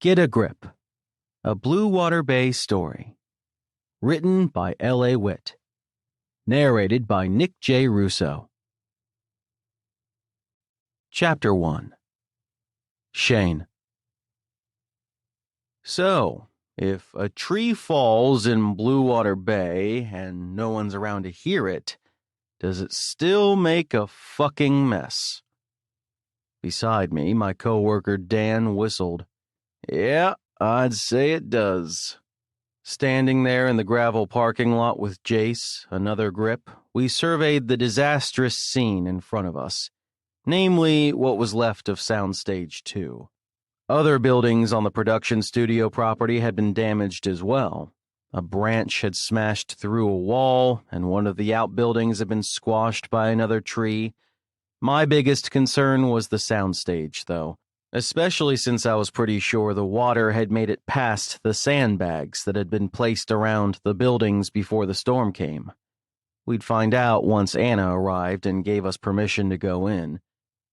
Get a Grip, a Bluewater Bay story. Written by L.A. Witt. Narrated by Nick J. Russo. Chapter 1. Shane. So, if a tree falls in Bluewater Bay and no one's around to hear it, does it still make a fucking mess? Beside me, my coworker Dan whistled. Yeah, I'd say it does. Standing there in the gravel parking lot with Jace, another grip, we surveyed the disastrous scene in front of us, namely what was left of Soundstage 2. Other buildings on the production studio property had been damaged as well. A branch had smashed through a wall, and one of the outbuildings had been squashed by another tree. My biggest concern was the soundstage, though, especially since I was pretty sure the water had made it past the sandbags that had been placed around the buildings before the storm came. We'd find out once Anna arrived and gave us permission to go in.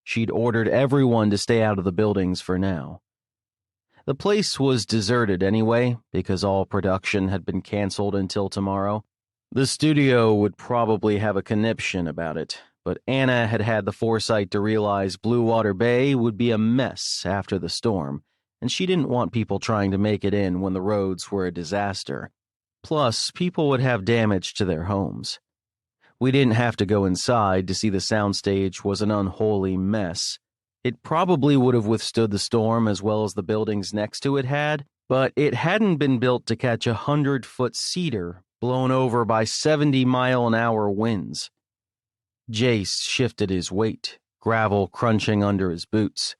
She'd ordered everyone to stay out of the buildings for now. The place was deserted anyway, because all production had been canceled until tomorrow. The studio would probably have a conniption about it, but Anna had had the foresight to realize Bluewater Bay would be a mess after the storm, and she didn't want people trying to make it in when the roads were a disaster. Plus, people would have damage to their homes. We didn't have to go inside to see the soundstage was an unholy mess. It probably would have withstood the storm as well as the buildings next to it had, but it hadn't been built to catch 100-foot cedar blown over by 70-mile-an-hour winds. Jace shifted his weight, gravel crunching under his boots.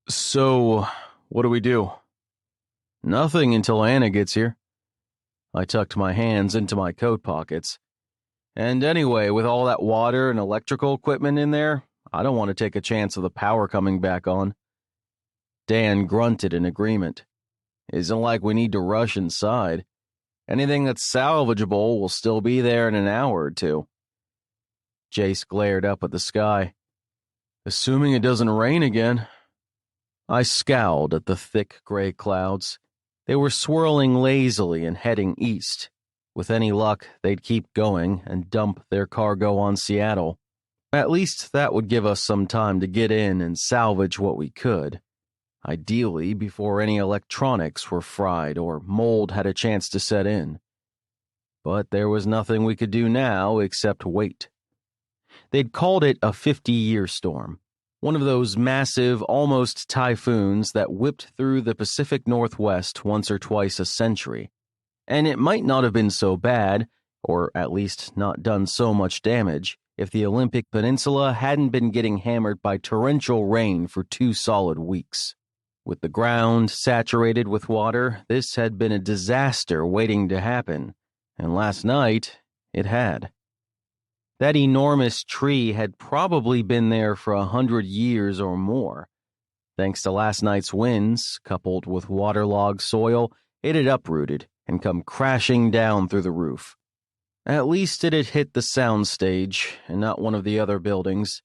So, what do we do? Nothing until Anna gets here. I tucked my hands into my coat pockets. And anyway, with all that water and electrical equipment in there, I don't want to take a chance of the power coming back on. Dan grunted in agreement. Isn't like we need to rush inside. Anything that's salvageable will still be there in an hour or two. Jace glared up at the sky. Assuming it doesn't rain again. I scowled at the thick gray clouds. They were swirling lazily and heading east. With any luck, they'd keep going and dump their cargo on Seattle. At least that would give us some time to get in and salvage what we could. Ideally, before any electronics were fried or mold had a chance to set in. But there was nothing we could do now except wait. They'd called it a 50-year storm, one of those massive, almost typhoons that whipped through the Pacific Northwest once or twice a century. And it might not have been so bad, or at least not done so much damage, if the Olympic Peninsula hadn't been getting hammered by torrential rain for 2 solid weeks. With the ground saturated with water, this had been a disaster waiting to happen, and last night it had. That enormous tree had probably been there for 100 years or more. Thanks to last night's winds, coupled with waterlogged soil, it had uprooted and come crashing down through the roof. At least it had hit the soundstage and not one of the other buildings.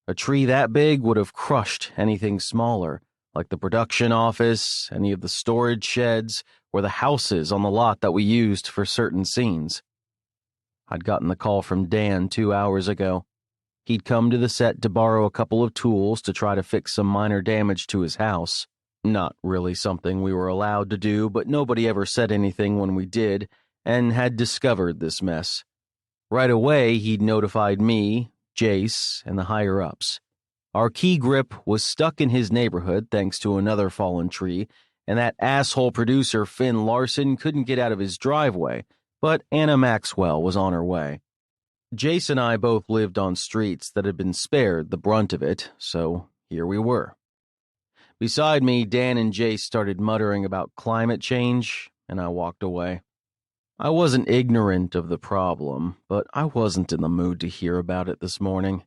A tree that big would have crushed anything smaller, like the production office, any of the storage sheds, or the houses on the lot that we used for certain scenes. I'd gotten the call from Dan 2 hours ago. He'd come to the set to borrow a couple of tools to try to fix some minor damage to his house. Not really something we were allowed to do, but nobody ever said anything when we did, and had discovered this mess. Right away, he'd notified me, Jace, and the higher-ups. Our key grip was stuck in his neighborhood thanks to another fallen tree, and that asshole producer Finn Larson couldn't get out of his driveway, but Anna Maxwell was on her way. Jace and I both lived on streets that had been spared the brunt of it, so here we were. Beside me, Dan and Jace started muttering about climate change, and I walked away. I wasn't ignorant of the problem, but I wasn't in the mood to hear about it this morning.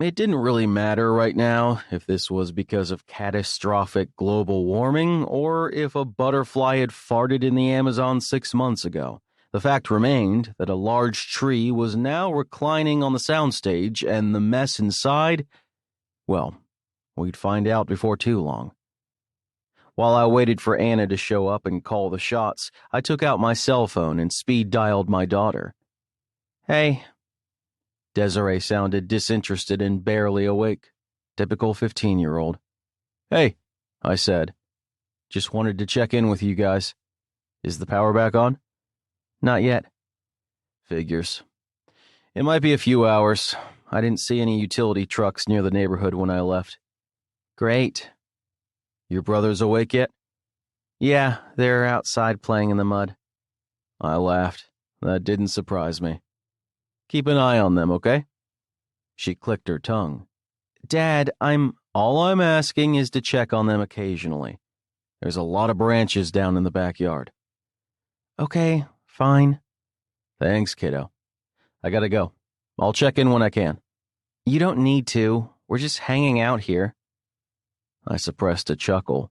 It didn't really matter right now if this was because of catastrophic global warming or if a butterfly had farted in the Amazon 6 months ago. The fact remained that a large tree was now reclining on the soundstage, and the mess inside, well, we'd find out before too long. While I waited for Anna to show up and call the shots, I took out my cell phone and speed-dialed my daughter. "Hey." Desiree sounded disinterested and barely awake. Typical 15-year-old. "Hey," I said. "Just wanted to check in with you guys. Is the power back on?" "Not yet." "Figures. It might be a few hours. I didn't see any utility trucks near the neighborhood when I left." "Great." "Your brothers awake yet?" "Yeah, they're outside playing in the mud." I laughed. That didn't surprise me. "Keep an eye on them, okay?" She clicked her tongue. "Dad, all I'm asking is to check on them occasionally. There's a lot of branches down in the backyard." "Okay, fine." "Thanks, kiddo. I gotta go. I'll check in when I can." "You don't need to. We're just hanging out here." I suppressed a chuckle.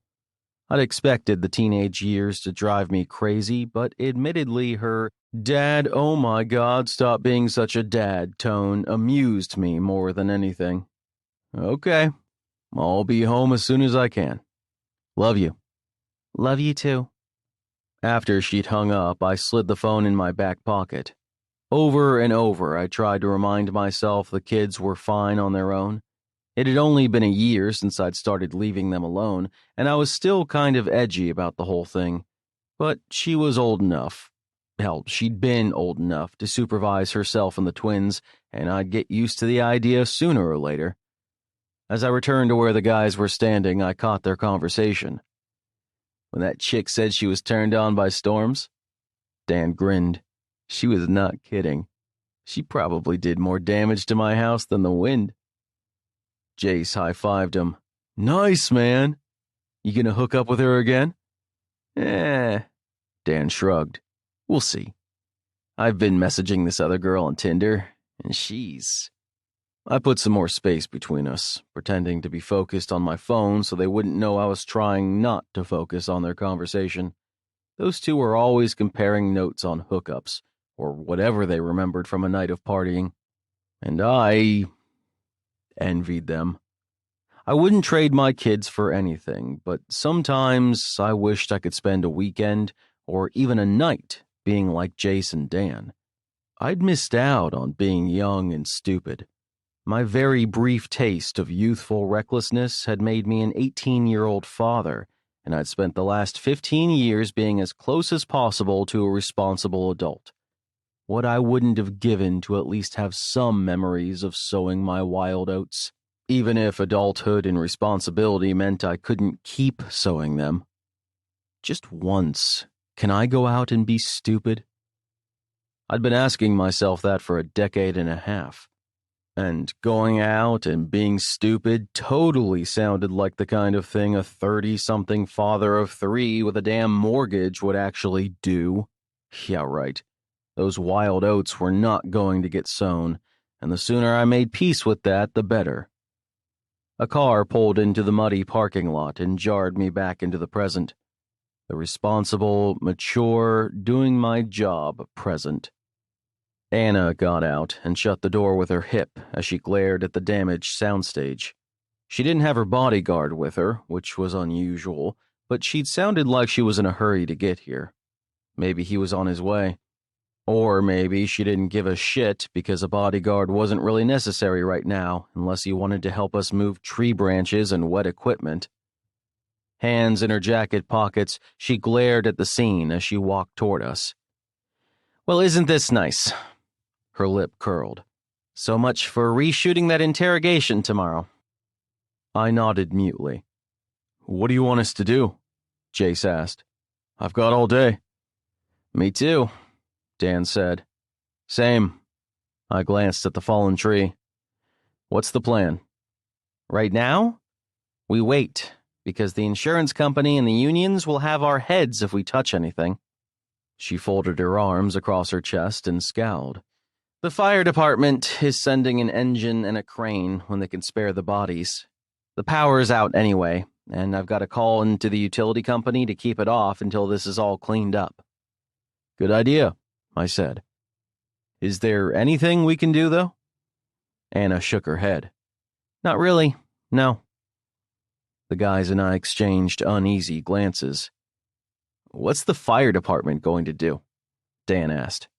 I'd expected the teenage years to drive me crazy, but admittedly her "Dad, oh my God, stop being such a dad" tone amused me more than anything. "Okay, I'll be home as soon as I can. Love you." "Love you too." After she'd hung up, I slid the phone in my back pocket. Over and over, I tried to remind myself the kids were fine on their own. It had only been a year since I'd started leaving them alone, and I was still kind of edgy about the whole thing. But she was old enough. Hell, she'd been old enough to supervise herself and the twins, and I'd get used to the idea sooner or later. As I returned to where the guys were standing, I caught their conversation. "When that chick said she was turned on by storms?" Dan grinned. She was not kidding. She probably did more damage to my house than the wind. Jace high-fived him. "Nice, man. You gonna hook up with her again?" Dan shrugged. "We'll see. I've been messaging this other girl on Tinder, and I put some more space between us, pretending to be focused on my phone so they wouldn't know I was trying not to focus on their conversation. Those two were always comparing notes on hookups, or whatever they remembered from a night of partying. And I envied them. I wouldn't trade my kids for anything, but sometimes I wished I could spend a weekend or even a night being like Jace and Dan. I'd missed out on being young and stupid. My very brief taste of youthful recklessness had made me an 18-year-old father, and I'd spent the last 15 years being as close as possible to a responsible adult. What I wouldn't have given to at least have some memories of sowing my wild oats, even if adulthood and responsibility meant I couldn't keep sowing them. Just once, can I go out and be stupid? I'd been asking myself that for a decade and a half. And going out and being stupid totally sounded like the kind of thing a 30-something father of 3 with a damn mortgage would actually do. Yeah, right. Those wild oats were not going to get sown, and the sooner I made peace with that, the better. A car pulled into the muddy parking lot and jarred me back into the present. The responsible, mature, doing my job present. Anna got out and shut the door with her hip as she glared at the damaged soundstage. She didn't have her bodyguard with her, which was unusual, but she'd sounded like she was in a hurry to get here. Maybe he was on his way. Or maybe she didn't give a shit because a bodyguard wasn't really necessary right now unless he wanted to help us move tree branches and wet equipment. Hands in her jacket pockets, she glared at the scene as she walked toward us. "Well, isn't this nice?" Her lip curled. "So much for reshooting that interrogation tomorrow." I nodded mutely. "What do you want us to do?" Jace asked. "I've got all day." "Me too," Dan said. "Same." I glanced at the fallen tree. "What's the plan?" "Right now, we wait, because the insurance company and the unions will have our heads if we touch anything." She folded her arms across her chest and scowled. "The fire department is sending an engine and a crane when they can spare the bodies. The power's out anyway, and I've got to call into the utility company to keep it off until this is all cleaned up." "Good idea," I said. "Is there anything we can do, though?" Anna shook her head. "Not really, no." The guys and I exchanged uneasy glances. "What's the fire department going to do?" Dan asked.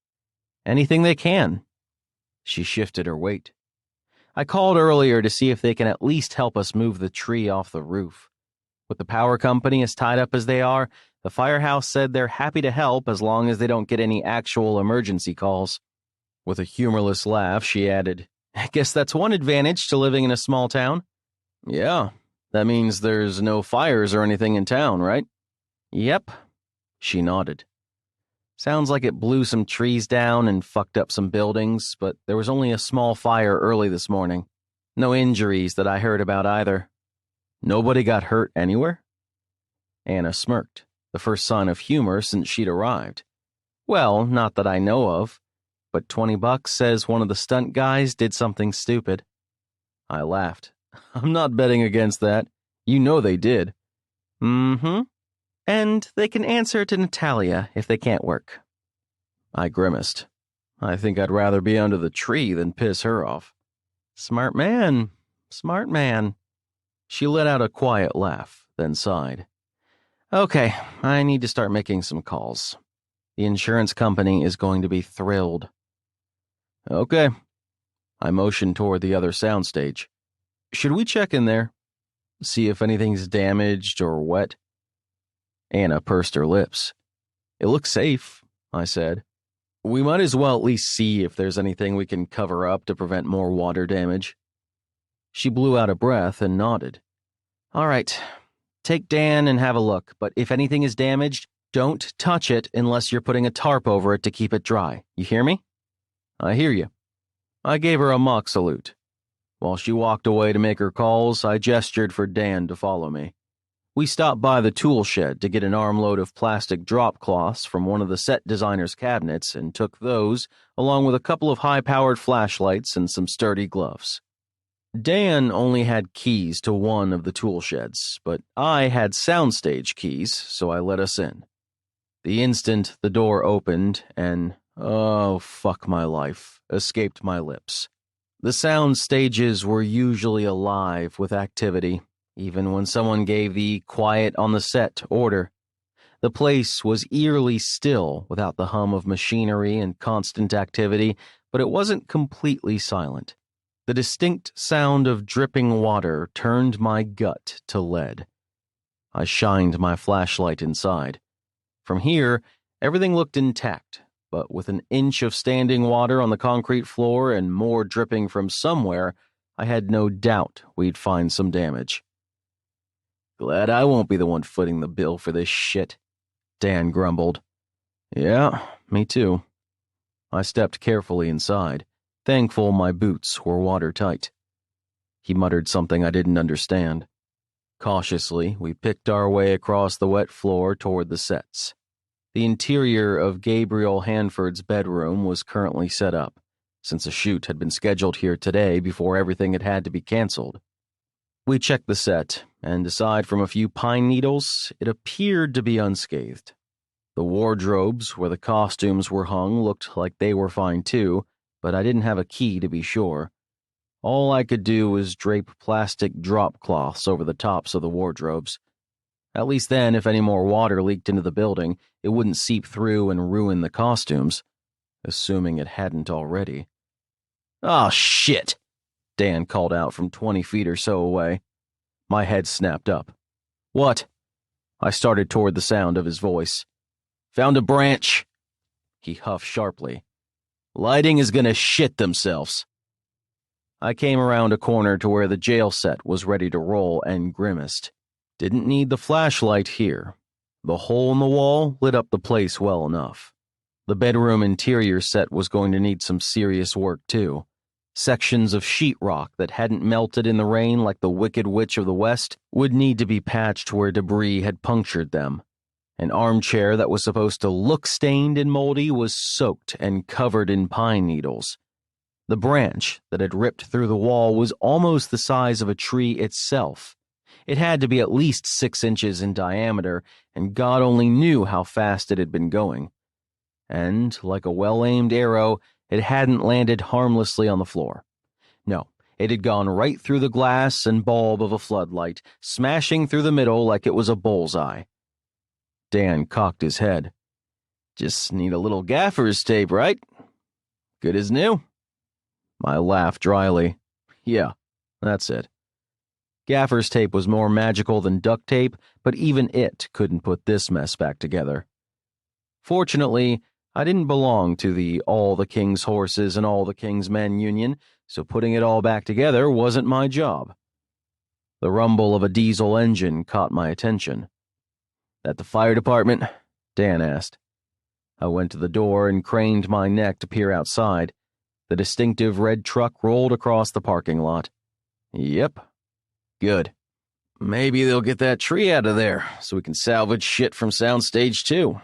"Anything they can." She shifted her weight. "I called earlier to see if they can at least help us move the tree off the roof. With the power company as tied up as they are, the firehouse said they're happy to help as long as they don't get any actual emergency calls." With a humorless laugh, she added, "I guess that's one advantage to living in a small town." "Yeah, that means there's no fires or anything in town, right?" "Yep." She nodded. "Sounds like it blew some trees down and fucked up some buildings, but there was only a small fire early this morning. No injuries that I heard about either." "Nobody got hurt anywhere?" Anna smirked, the first sign of humor since she'd arrived. "Well, not that I know of, but $20 says one of the stunt guys did something stupid." I laughed. "I'm not betting against that. You know they did." "Mm-hmm. And they can answer to Natalia if they can't work." I grimaced. "I think I'd rather be under the tree than piss her off." "Smart man. Smart man." She let out a quiet laugh, then sighed. "Okay, I need to start making some calls. The insurance company is going to be thrilled." "Okay." I motioned toward the other soundstage. "Should we check in there? See if anything's damaged or wet?" Anna pursed her lips. "It looks safe," I said. "We might as well at least see if there's anything we can cover up to prevent more water damage." She blew out a breath and nodded. "All right, take Dan and have a look, but if anything is damaged, don't touch it unless you're putting a tarp over it to keep it dry. You hear me?" "I hear you." I gave her a mock salute. While she walked away to make her calls, I gestured for Dan to follow me. We stopped by the tool shed to get an armload of plastic drop cloths from one of the set designer's cabinets and took those, along with a couple of high-powered flashlights and some sturdy gloves. Dan only had keys to one of the tool sheds, but I had soundstage keys, so I let us in. The instant the door opened, and, "Oh, fuck my life," escaped my lips. The sound stages were usually alive with activity, even when someone gave the "quiet on the set" order. The place was eerily still without the hum of machinery and constant activity, but it wasn't completely silent. The distinct sound of dripping water turned my gut to lead. I shined my flashlight inside. From here, everything looked intact, but with an inch of standing water on the concrete floor and more dripping from somewhere, I had no doubt we'd find some damage. "Glad I won't be the one footing the bill for this shit," Dan grumbled. "Yeah, me too." I stepped carefully inside, thankful my boots were watertight. He muttered something I didn't understand. Cautiously, we picked our way across the wet floor toward the sets. The interior of Gabriel Hanford's bedroom was currently set up, since a shoot had been scheduled here today before everything had to be canceled. We checked the set, and aside from a few pine needles, it appeared to be unscathed. The wardrobes where the costumes were hung looked like they were fine too, but I didn't have a key to be sure. All I could do was drape plastic drop cloths over the tops of the wardrobes. At least then, if any more water leaked into the building, it wouldn't seep through and ruin the costumes, assuming it hadn't already. "Oh, shit!" Dan called out from 20 feet or so away. My head snapped up. "What?" I started toward the sound of his voice. "Found a branch." He huffed sharply. "Lighting is gonna shit themselves." I came around a corner to where the jail set was ready to roll and grimaced. Didn't need the flashlight here. The hole in the wall lit up the place well enough. The bedroom interior set was going to need some serious work too. Sections of sheetrock that hadn't melted in the rain like the Wicked Witch of the West would need to be patched where debris had punctured them. An armchair that was supposed to look stained and moldy was soaked and covered in pine needles. The branch that had ripped through the wall was almost the size of a tree itself. It had to be at least 6 inches in diameter, and God only knew how fast it had been going. And, like a well-aimed arrow, it hadn't landed harmlessly on the floor. No, It had gone right through the glass and bulb of a floodlight, smashing through the middle like it was a bullseye. Dan cocked his head. Just need a little gaffer's tape, right? Good as new. I laughed dryly. Yeah, that's it. Gaffer's tape was more magical than duct tape, but even it couldn't put this mess back together. Fortunately, I didn't belong to the All the King's Horses and All the King's Men union, so putting it all back together wasn't my job. The rumble of a diesel engine caught my attention. At the fire department? Dan asked. I went to the door and craned my neck to peer outside. The distinctive red truck rolled across the parking lot. Yep. Good. Maybe they'll get that tree out of there, so we can salvage shit from Soundstage 2.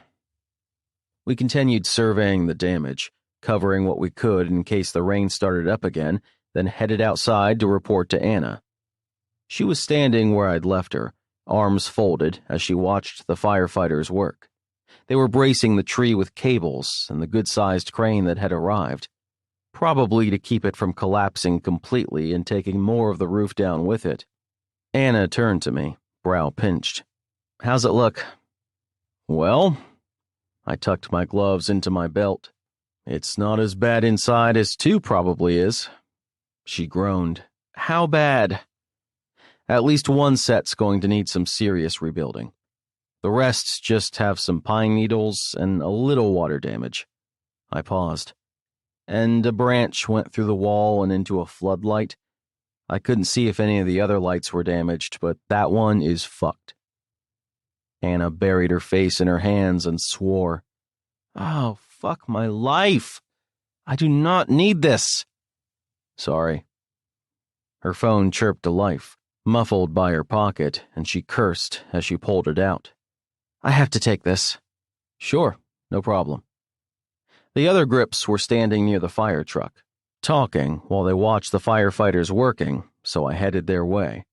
We continued surveying the damage, covering what we could in case the rain started up again, then headed outside to report to Anna. She was standing where I'd left her, arms folded as she watched the firefighters work. They were bracing the tree with cables and the good-sized crane that had arrived, probably to keep it from collapsing completely and taking more of the roof down with it. Anna turned to me, brow pinched. How's it look? Well, I tucked my gloves into my belt. It's not as bad inside as 2 probably is. She groaned. How bad? At least one set's going to need some serious rebuilding. The rest just have some pine needles and a little water damage. I paused. And a branch went through the wall and into a floodlight. I couldn't see if any of the other lights were damaged, but that one is fucked. Anna buried her face in her hands and swore. Oh, fuck my life. I do not need this. Sorry. Her phone chirped to life, muffled by her pocket, and she cursed as she pulled it out. I have to take this. Sure, no problem. The other grips were standing near the fire truck, talking while they watched the firefighters working, so I headed their way.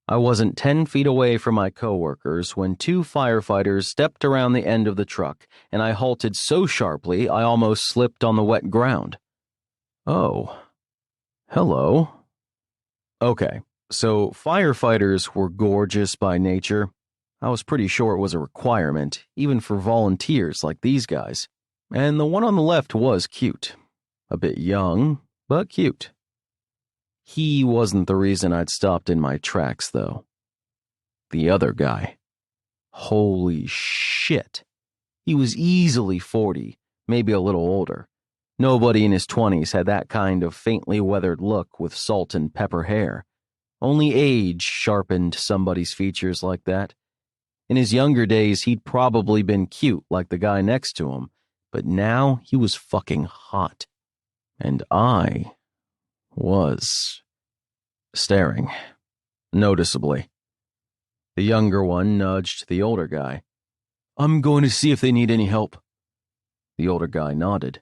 I wasn't 10 feet away from my coworkers when 2 firefighters stepped around the end of the truck, and I halted so sharply I almost slipped on the wet ground. Oh. Hello. Okay, so firefighters were gorgeous by nature. I was pretty sure it was a requirement, even for volunteers like these guys. And the one on the left was cute. A bit young, but cute. He wasn't the reason I'd stopped in my tracks, though. The other guy. Holy shit. He was easily 40, maybe a little older. Nobody in his 20s had that kind of faintly weathered look with salt and pepper hair. Only age sharpened somebody's features like that. In his younger days, he'd probably been cute like the guy next to him, but now he was fucking hot. And I was staring, noticeably. The younger one nudged the older guy. I'm going to see if they need any help. The older guy nodded.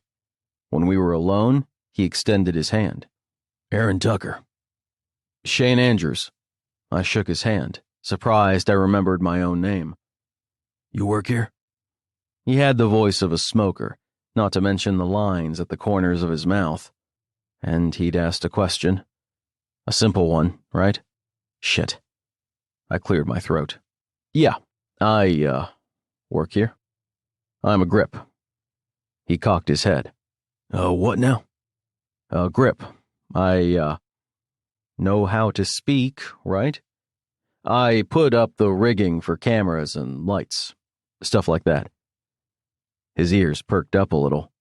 When we were alone, he extended his hand. Aaron Tucker. Shane Andrews. I shook his hand, surprised I remembered my own name. You work here? He had the voice of a smoker, not to mention the lines at the corners of his mouth. And he'd asked a question. A simple one, right? Shit. I cleared my throat. Yeah, I, work here. I'm a grip. He cocked his head. What now? Grip. I, know how to speak, right? I put up the rigging for cameras and lights. Stuff like that. His ears perked up a little.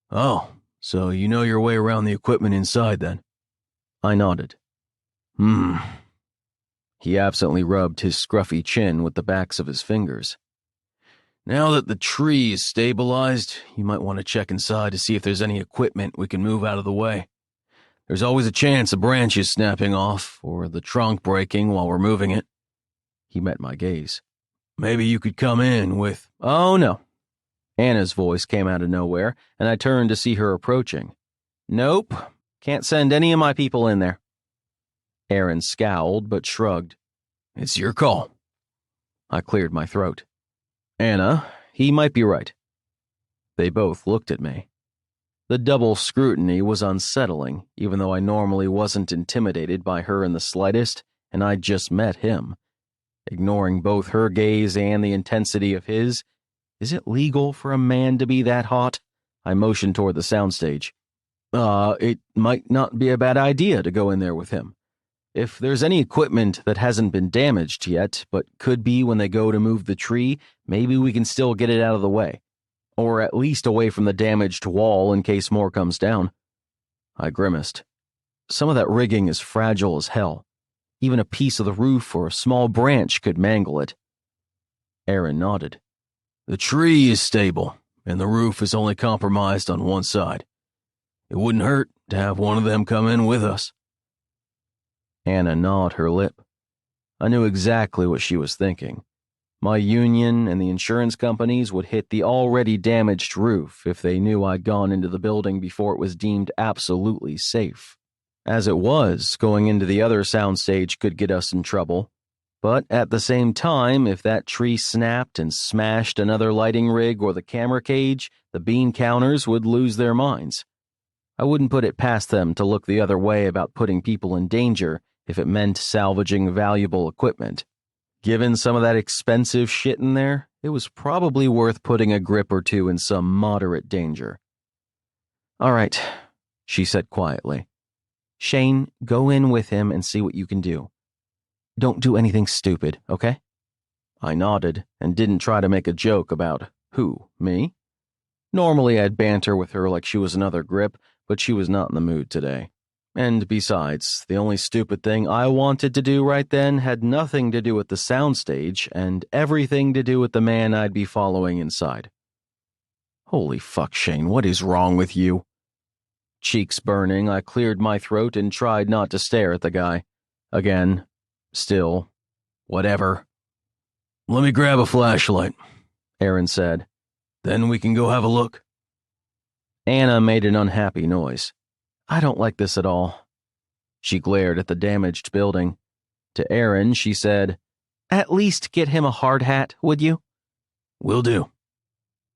Oh, so you know your way around the equipment inside, then? I nodded. He absently rubbed his scruffy chin with the backs of his fingers. Now that the tree is stabilized, you might want to check inside to see if there's any equipment we can move out of the way. There's always a chance a branch is snapping off, or the trunk breaking while we're moving it. He met my gaze. Maybe you could come in with... Oh, no. Anna's voice came out of nowhere, and I turned to see her approaching. Nope, can't send any of my people in there. Aaron scowled but shrugged. It's your call. I cleared my throat. Anna, he might be right. They both looked at me. The double scrutiny was unsettling, even though I normally wasn't intimidated by her in the slightest, and I'd just met him. Ignoring both her gaze and the intensity of his, is it legal for a man to be that hot? I motioned toward the soundstage. It might not be a bad idea to go in there with him. If there's any equipment that hasn't been damaged yet, but could be when they go to move the tree, maybe we can still get it out of the way. Or at least away from the damaged wall in case more comes down. I grimaced. Some of that rigging is fragile as hell. Even a piece of the roof or a small branch could mangle it. Aaron nodded. The tree is stable, and the roof is only compromised on one side. It wouldn't hurt to have one of them come in with us. Anna gnawed her lip. I knew exactly what she was thinking. My union and the insurance companies would hit the already damaged roof if they knew I'd gone into the building before it was deemed absolutely safe. As it was, going into the other soundstage could get us in trouble. But at the same time, if that tree snapped and smashed another lighting rig or the camera cage, the bean counters would lose their minds. I wouldn't put it past them to look the other way about putting people in danger if it meant salvaging valuable equipment. Given some of that expensive shit in there, it was probably worth putting a grip or two in some moderate danger. All right, she said quietly. Shane, go in with him and see what you can do. Don't do anything stupid, okay? I nodded and didn't try to make a joke about who, me? Normally I'd banter with her like she was another grip, but she was not in the mood today. And besides, the only stupid thing I wanted to do right then had nothing to do with the soundstage and everything to do with the man I'd be following inside. Holy fuck, Shane, what is wrong with you? Cheeks burning, I cleared my throat and tried not to stare at the guy. Again, still, whatever. Let me grab a flashlight, Aaron said. Then we can go have a look. Anna made an unhappy noise. I don't like this at all. She glared at the damaged building. To Aaron, she said, At least get him a hard hat, would you? Will do.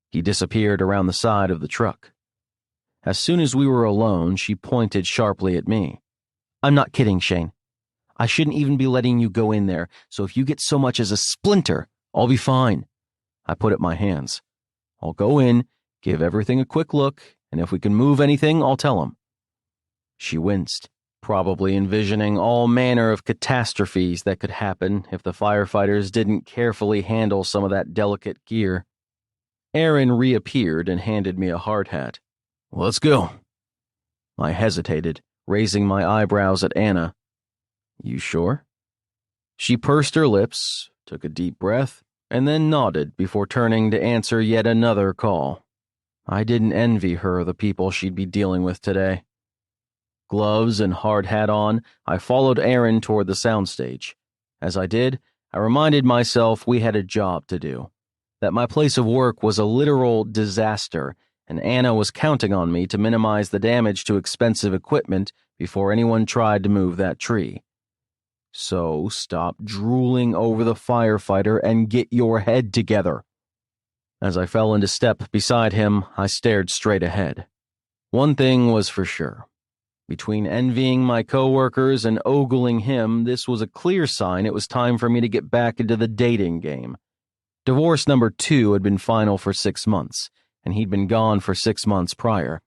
He disappeared around the side of the truck. As soon as we were alone, she pointed sharply at me. I'm not kidding, Shane. I shouldn't even be letting you go in there, so if you get so much as a splinter, I'll be fine. I put up my hands. I'll go in, give everything a quick look, and if we can move anything, I'll tell him. She winced, probably envisioning all manner of catastrophes that could happen if the firefighters didn't carefully handle some of that delicate gear. Aaron reappeared and handed me a hard hat. Let's go. I hesitated, raising my eyebrows at Anna. You sure? She pursed her lips, took a deep breath, and then nodded before turning to answer yet another call. I didn't envy her the people she'd be dealing with today. Gloves and hard hat on, I followed Aaron toward the soundstage. As I did, I reminded myself we had a job to do, that my place of work was a literal disaster, and Anna was counting on me to minimize the damage to expensive equipment before anyone tried to move that tree. So stop drooling over the firefighter and get your head together. As I fell into step beside him, I stared straight ahead. One thing was for sure. Between envying my coworkers and ogling him, this was a clear sign it was time for me to get back into the dating game. Divorce number 2 had been final for 6 months, and he'd been gone for 6 months prior.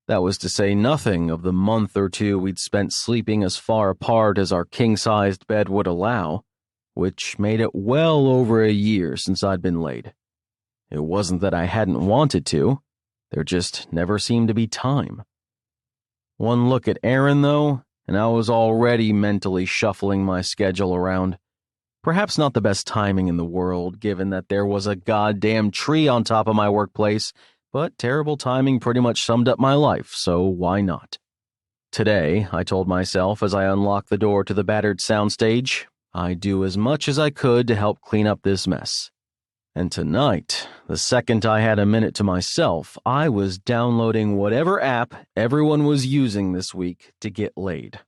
That was to say nothing of the month or 2 we'd spent sleeping as far apart as our king-sized bed would allow, which made it well over a year since I'd been laid. It wasn't that I hadn't wanted to, there just never seemed to be time. One look at Aaron, though, and I was already mentally shuffling my schedule around. Perhaps not the best timing in the world, given that there was a goddamn tree on top of my workplace, but terrible timing pretty much summed up my life, so why not? Today, I told myself as I unlocked the door to the battered soundstage, I'd do as much as I could to help clean up this mess. And tonight, the second I had a minute to myself, I was downloading whatever app everyone was using this week to get laid.